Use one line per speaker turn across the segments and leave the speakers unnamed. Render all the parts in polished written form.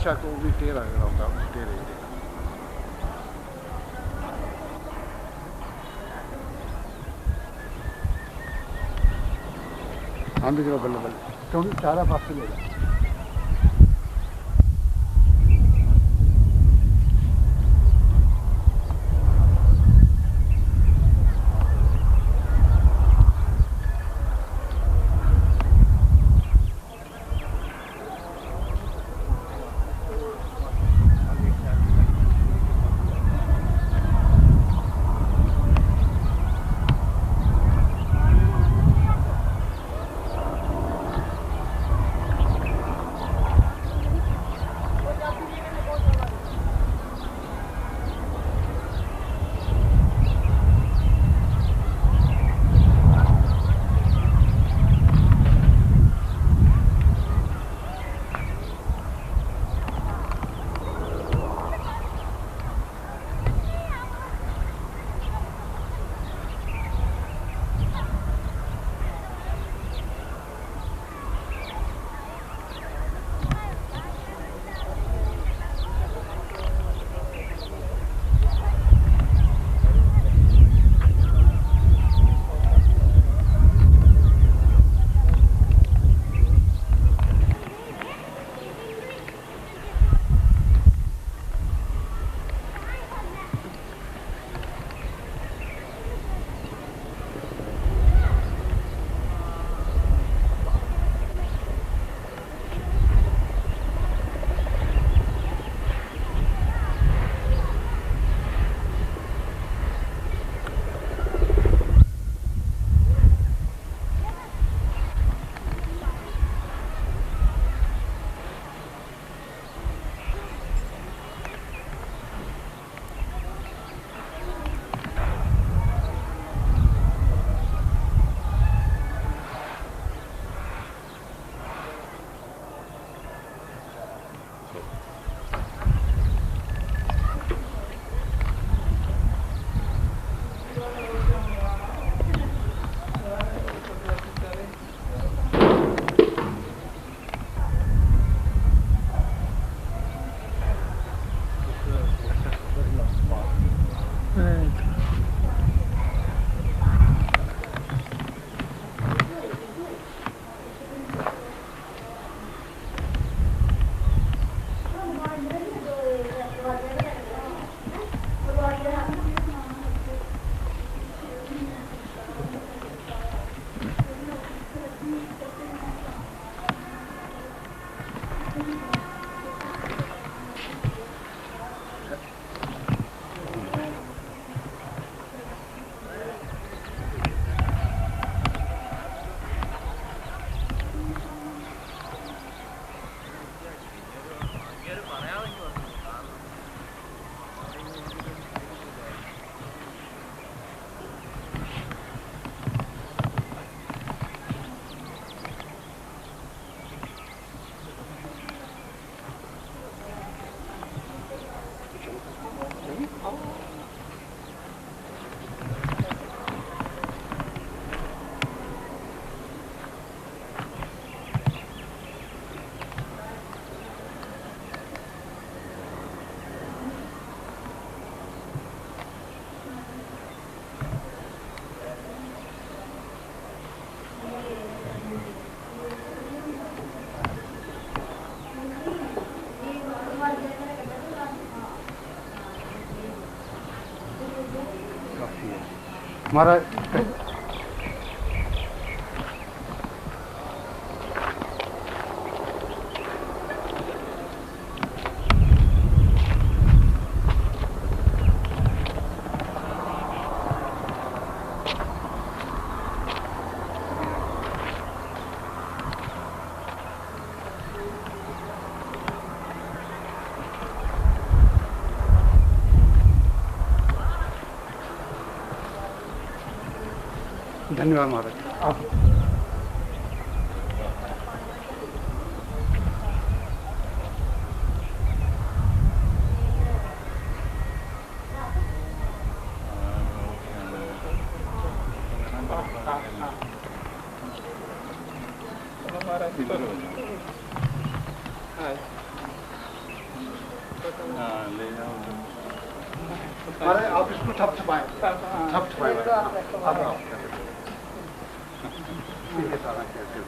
बेशक वो भी टेढ़ा होगा, टेढ़े हाँ भी बल्ले बल्ले क्योंकि सारा पास ले जाए। हमारा धन्यवाद महाराज आप
हाँ ले जाओ
अरे आप इसको ठप छपाएं ठप छपाएं अब आप ये सारा कैसे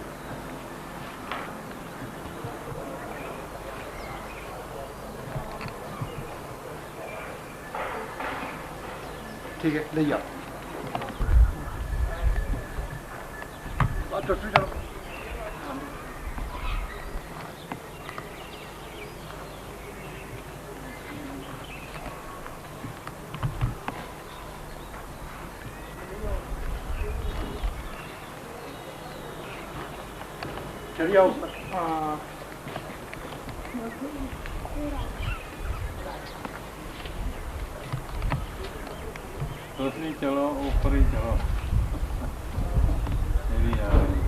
ठीक है ले जाओ तस्वीर चलो चलिए आओ ऊपर
दूसरी चलो ऊपर ही चलो मेरी आ रही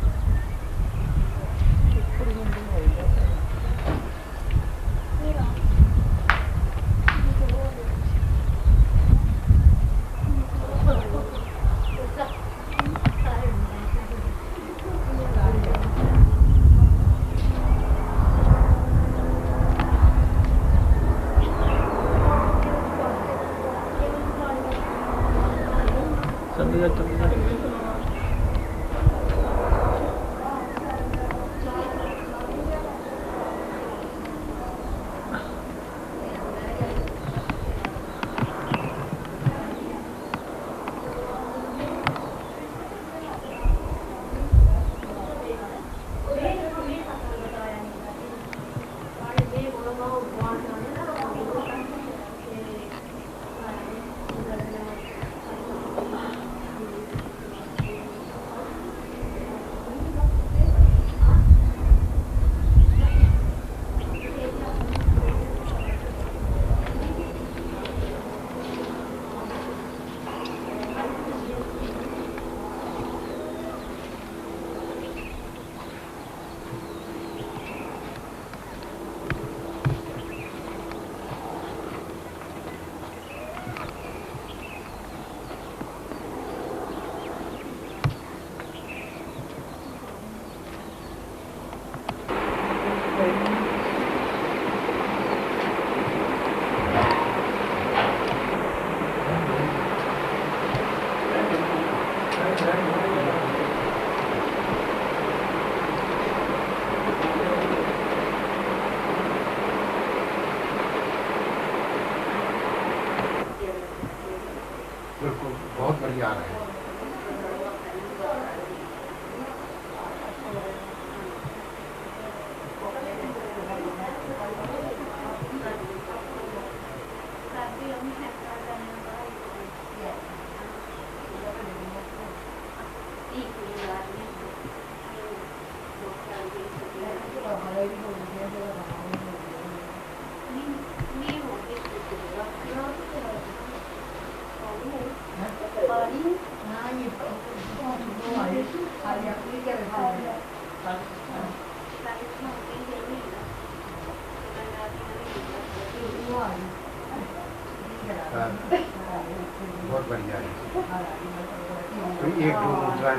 बिल्कुल बहुत बढ़िया आ रहा है बहुत बढ़िया है तो एक दो मुद्राएं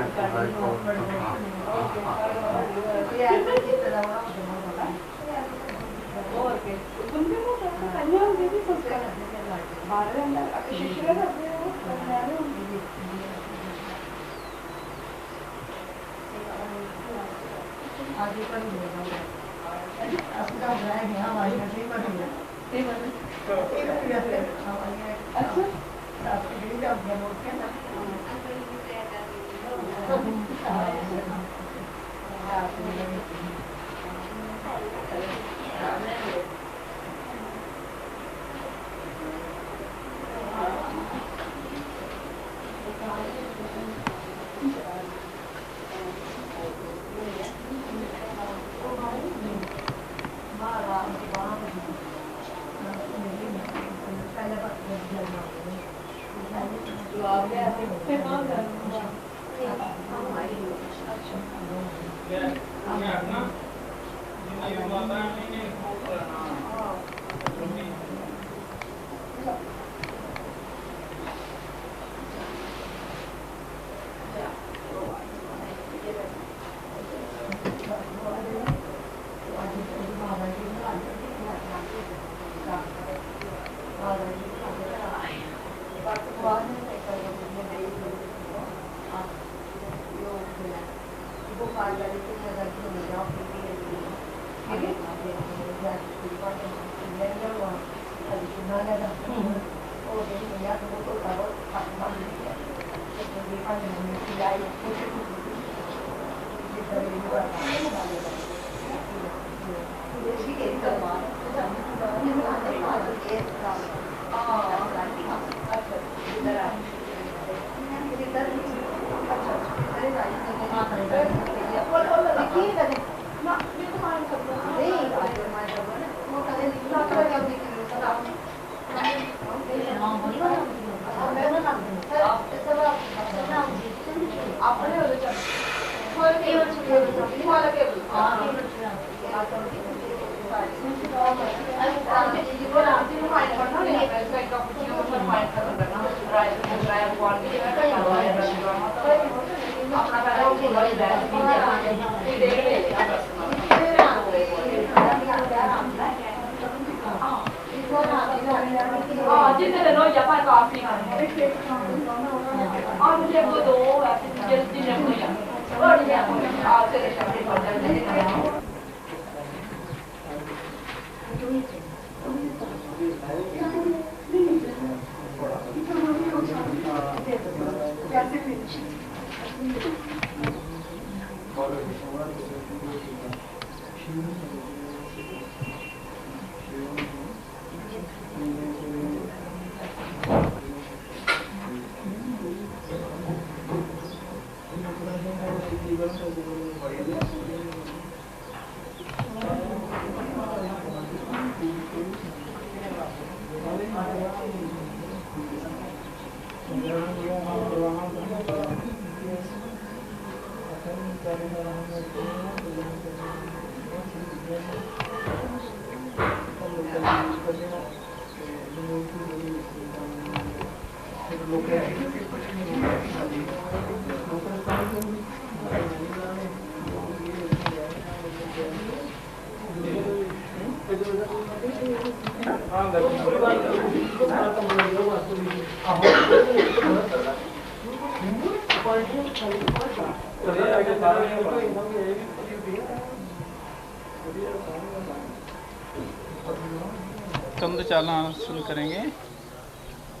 कंध चालनासन करेंगे।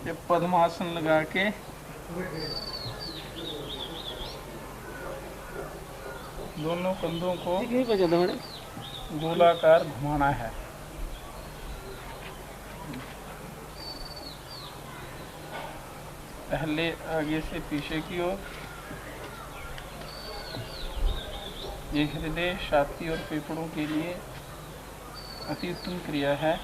ये पद्मासन लगा के दोनों कंधों को गोलाकार घुमाना है। पहले आगे से पीछे की ओर। ये हृदय, छाती और फेफड़ों के लिए अति उत्तम क्रिया है।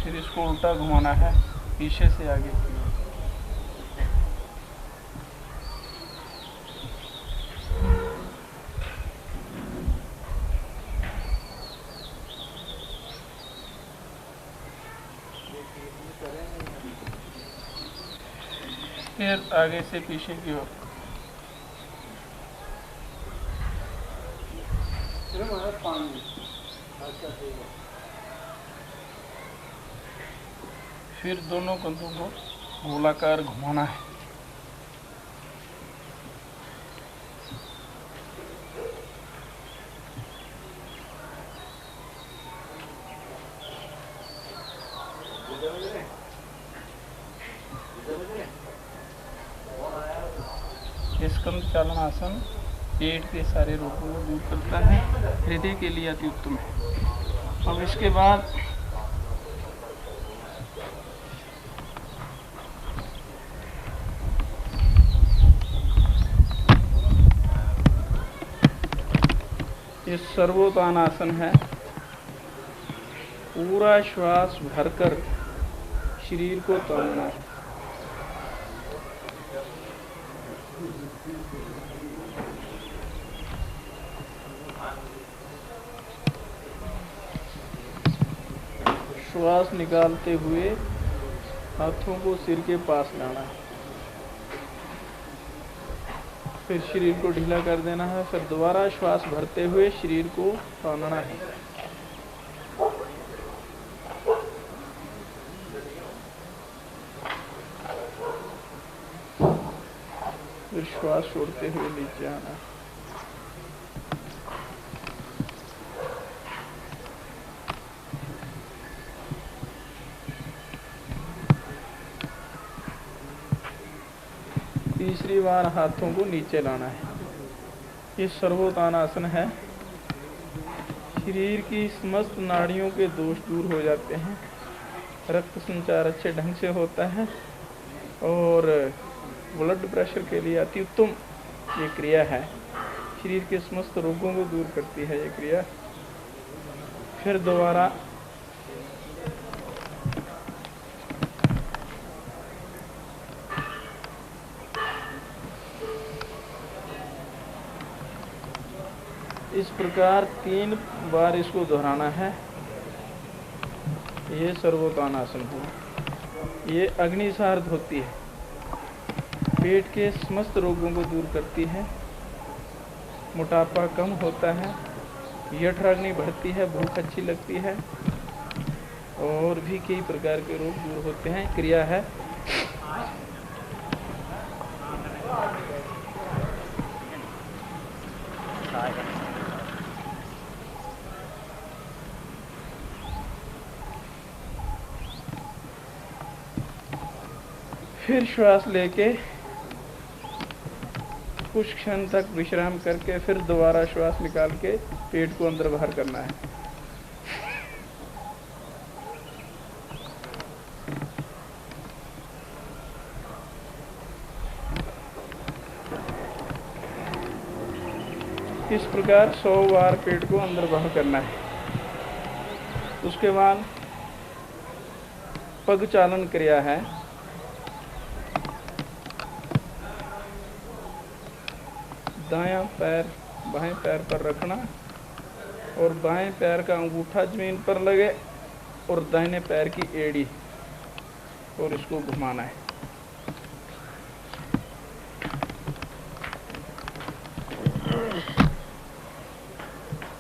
फिर इसको उल्टा घुमाना है, पीछे से आगे की ओर। फिर आगे से पीछे की ओर। फिर दोनों कंधों को गोलाकार घुमाना है। स्कंद चालनासन पेट के सारे रोगों को दूर करता है, हृदय के लिए अति उत्तम है। अब इसके बाद ये सर्वोत्तानासन है। पूरा श्वास भरकर शरीर को तानना है। श्वास निकालते हुए हाथों को सिर के पास लाना है। फिर शरीर को ढीला कर देना है। फिर दोबारा श्वास भरते हुए शरीर को तानना है। फिर श्वास छोड़ते हुए नीचे आना है। तीसरी बार हाथों को नीचे लाना है। ये सर्वोत्थानासन है। शरीर की समस्त नाड़ियों के दोष दूर हो जाते हैं, रक्त संचार अच्छे ढंग से होता है और ब्लड प्रेशर के लिए अति उत्तम ये क्रिया है। शरीर के समस्त रोगों को दूर करती है ये क्रिया। फिर दोबारा इस प्रकार 3 बार इसको दोहराना है। ये सर्वोत्थानासन हुआ। ये अग्निसार्ध होती है, पेट के समस्त रोगों को दूर करती है, मोटापा कम होता है, यठराग्नि बढ़ती है, भूख अच्छी लगती है और भी कई प्रकार के रोग दूर होते हैं। क्रिया है फिर श्वास लेके कुछ क्षण तक विश्राम करके फिर दोबारा श्वास निकाल के पेट को अंदर बाहर करना है। इस प्रकार 100 बार पेट को अंदर बाहर करना है। उसके बाद पग चालन क्रिया है। दायां पैर बाएं पैर पर रखना और बाएं पैर का अंगूठा जमीन पर लगे और दाहिने पैर की एड़ी और इसको घुमाना है।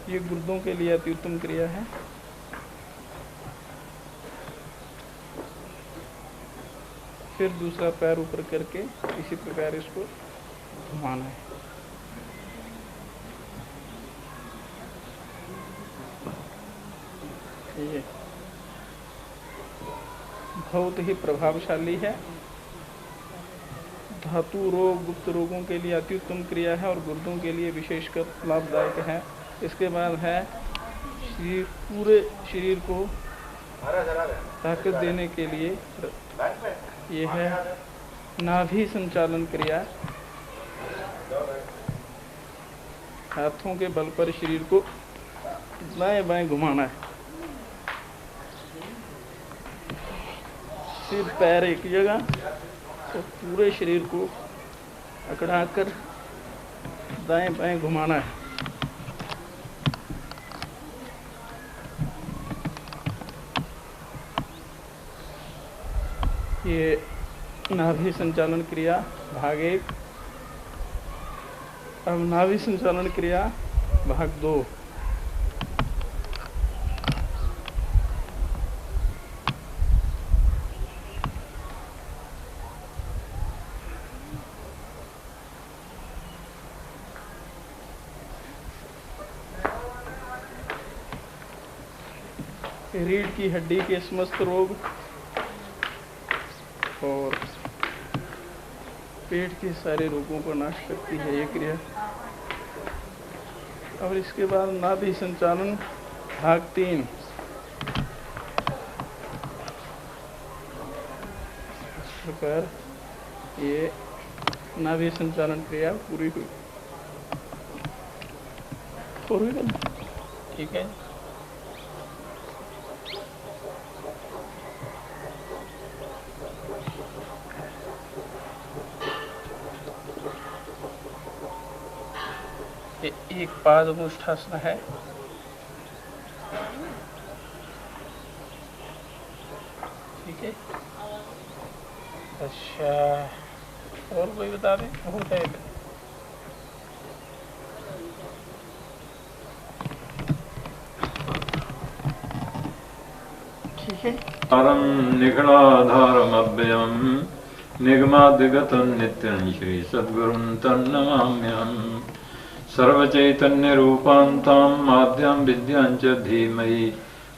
ये गुर्दों के लिए अति उत्तम क्रिया है। फिर दूसरा पैर ऊपर करके इसी प्रकार इसको घुमाना है। ये बहुत ही प्रभावशाली है। धातु रोग गुप्त रोगों के लिए अति उत्तम क्रिया है और गुर्दों के लिए विशेषकर लाभदायक है। इसके बाद है पूरे शरीर को ताकत देने के लिए ये है नाभि संचालन क्रिया। हाथों के बल पर शरीर को दाएं बाएं घुमाना है। सिर पैर एक जगह तो पूरे शरीर को अकड़ाकर दाएं बाएं घुमाना है। ये नाभि संचालन क्रिया भाग 1। अब नाभि संचालन क्रिया भाग 2। रीढ़ की हड्डी के समस्त रोग और पेट के सारे रोगों को नाश करती है ये क्रिया। और इसके बाद नाभि संचालन भाग 3। इस प्रकार ये नाभि संचालन क्रिया पूरी हुई। ठीक है। एक पादमुष्ठासन है। ठीक है। अच्छा और कोई बता दें? बहुत है।
परम निगलाधारमव्ययम् निगमादिगतं नित्यं श्री सद्गुरुं तन्नमाम्यहम् सर्वचैतन्यरूपान्तां माद्यां विद्यां च धीमहि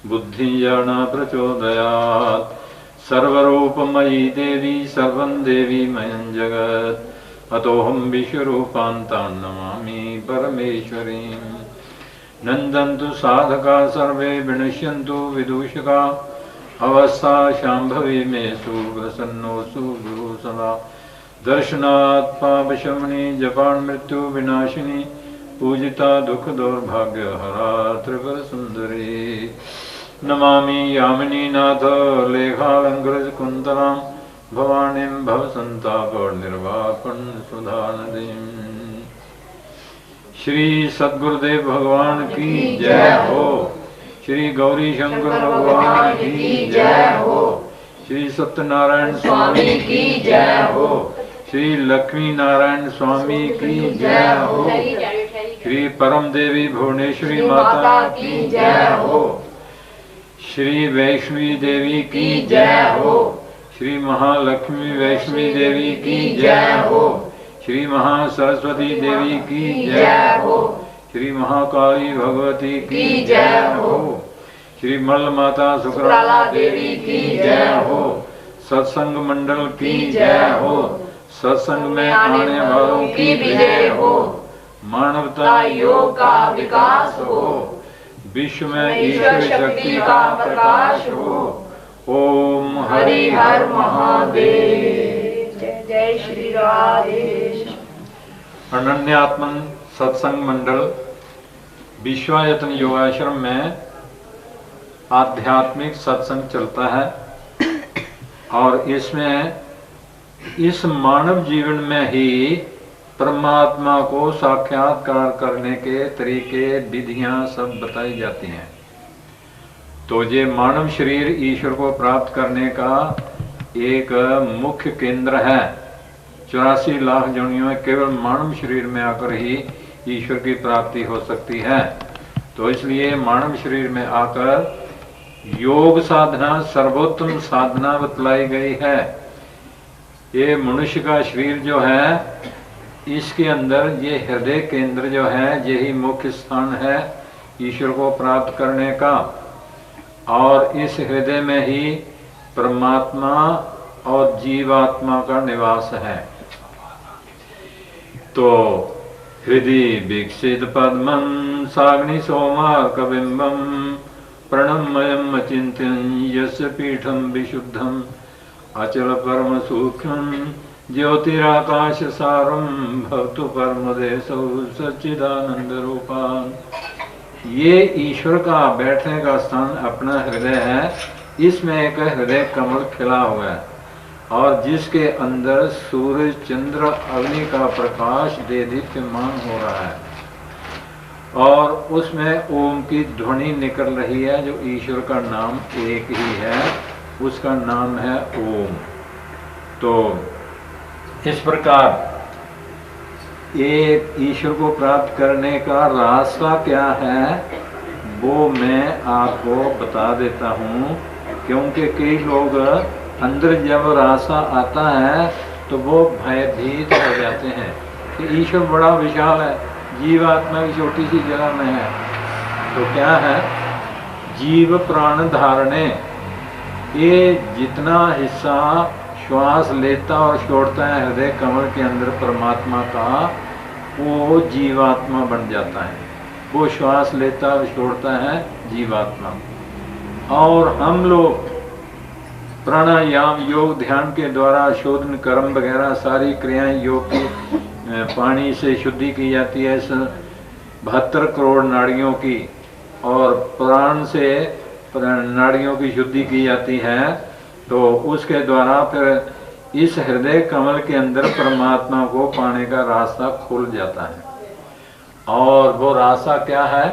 बुद्धिं येन प्रचोदयात् सर्वरूपमयी देवी सर्वं देवीमयं जगत् अतोऽहं विश्वरूपान्तां नमामि परमेश्वरीं नन्दन्तु साधका सर्वे विनश्यन्तु विदूषका अवस्था शाम्भवी मेषु प्रसन्नोऽस्तु गुरु सदा दर्शनात् पापशमनी जपान् मृत्यु विनाशिनी पूजिता दुख दौर्भाग्यहरा त्रिपुर सुंदरी नमामि यामिनी नाथ लेखालंकृत कुंतलां भवानीं भवसंताप निर्वापन सुधानदीं। श्री सद्गुरुदेव भगवान की जय हो। श्री गौरी शंकर भगवान की जय हो। श्री सत्यनारायण स्वामी की जय हो। श्री लक्ष्मी नारायण स्वामी की जय हो। श्री परम देवी भुवनेश्वरी माता की जय हो। श्री वैष्णवी देवी की जय हो। श्री महालक्ष्मी वैष्णवी देवी की जय हो। श्री महासरस्वती देवी की जय हो। श्री महाकाली भगवती की जय हो। श्री मल्ल माता सुकराला देवी की जय हो। सत्संग मंडल की जय हो। सत्संग में आने वालों की विजय हो। मानवता योग का विकास हो। विश्व में ईश्वर शक्ति का प्रकाश हो। ओम हरि हर महादेव।
जय श्री राधे।
अनन्यात्मन सत्संग मंडल विश्वायतन योगाश्रम में आध्यात्मिक सत्संग चलता है और इसमें इस मानव जीवन में ही परमात्मा को साक्षात्कार करने के तरीके विधियां सब बताई जाती हैं। तो ये मानव शरीर ईश्वर को प्राप्त करने का एक मुख्य केंद्र है। 84 लाख योनियों में केवल मानव शरीर में आकर ही ईश्वर की प्राप्ति हो सकती है। तो इसलिए मानव शरीर में आकर योग साधना सर्वोत्तम साधना बतलाई गई है। ये मनुष्य का शरीर जो है इसके अंदर ये हृदय केंद्र जो है यही मुख्य स्थान है ईश्वर को प्राप्त करने का। और इस हृदय में ही परमात्मा और जीवात्मा का निवास है। तो हृदय विकसित पद्मं साग्नि सोमार्कबिंबं प्रणमयम् अचिंत्यं यस्य पीठं विशुद्धं अचल परम सूक्ष्मं ज्योतिराकाश सारं भवतु परमदेशौ सच्चिदानंद रूपान्। ये ईश्वर का बैठने का स्थान अपना हृदय है। इसमें एक हृदय कमल खिला हुआ है और जिसके अंदर सूर्य चंद्र अग्नि का प्रकाश देदीप्यमान हो रहा है और उसमें ओम की ध्वनि निकल रही है जो ईश्वर का नाम एक ही है, उसका नाम है ओम। तो इस प्रकार ये ईश्वर को प्राप्त करने का रास्ता क्या है वो मैं आपको बता देता हूँ, क्योंकि कई लोग अंदर जब रास्ता आता है तो वो भयभीत हो जाते हैं कि ईश्वर बड़ा विशाल है, जीवात्मा की छोटी सी जगह में है। तो क्या है, जीव प्राण धारणे, ये जितना हिस्सा श्वास लेता और छोड़ता है हृदय कमल के अंदर परमात्मा का, वो जीवात्मा बन जाता है। वो श्वास लेता और छोड़ता है जीवात्मा। और हम लोग प्राणायाम योग ध्यान के द्वारा शोधन कर्म वगैरह सारी क्रियाएं योग की पानी से शुद्धि की जाती है 72 करोड़ नाड़ियों की, और प्राण से नाड़ियों की शुद्धि की जाती है। तो उसके द्वारा फिर इस हृदय कमल के अंदर परमात्मा को पाने का रास्ता खुल जाता है। और वो रास्ता क्या है,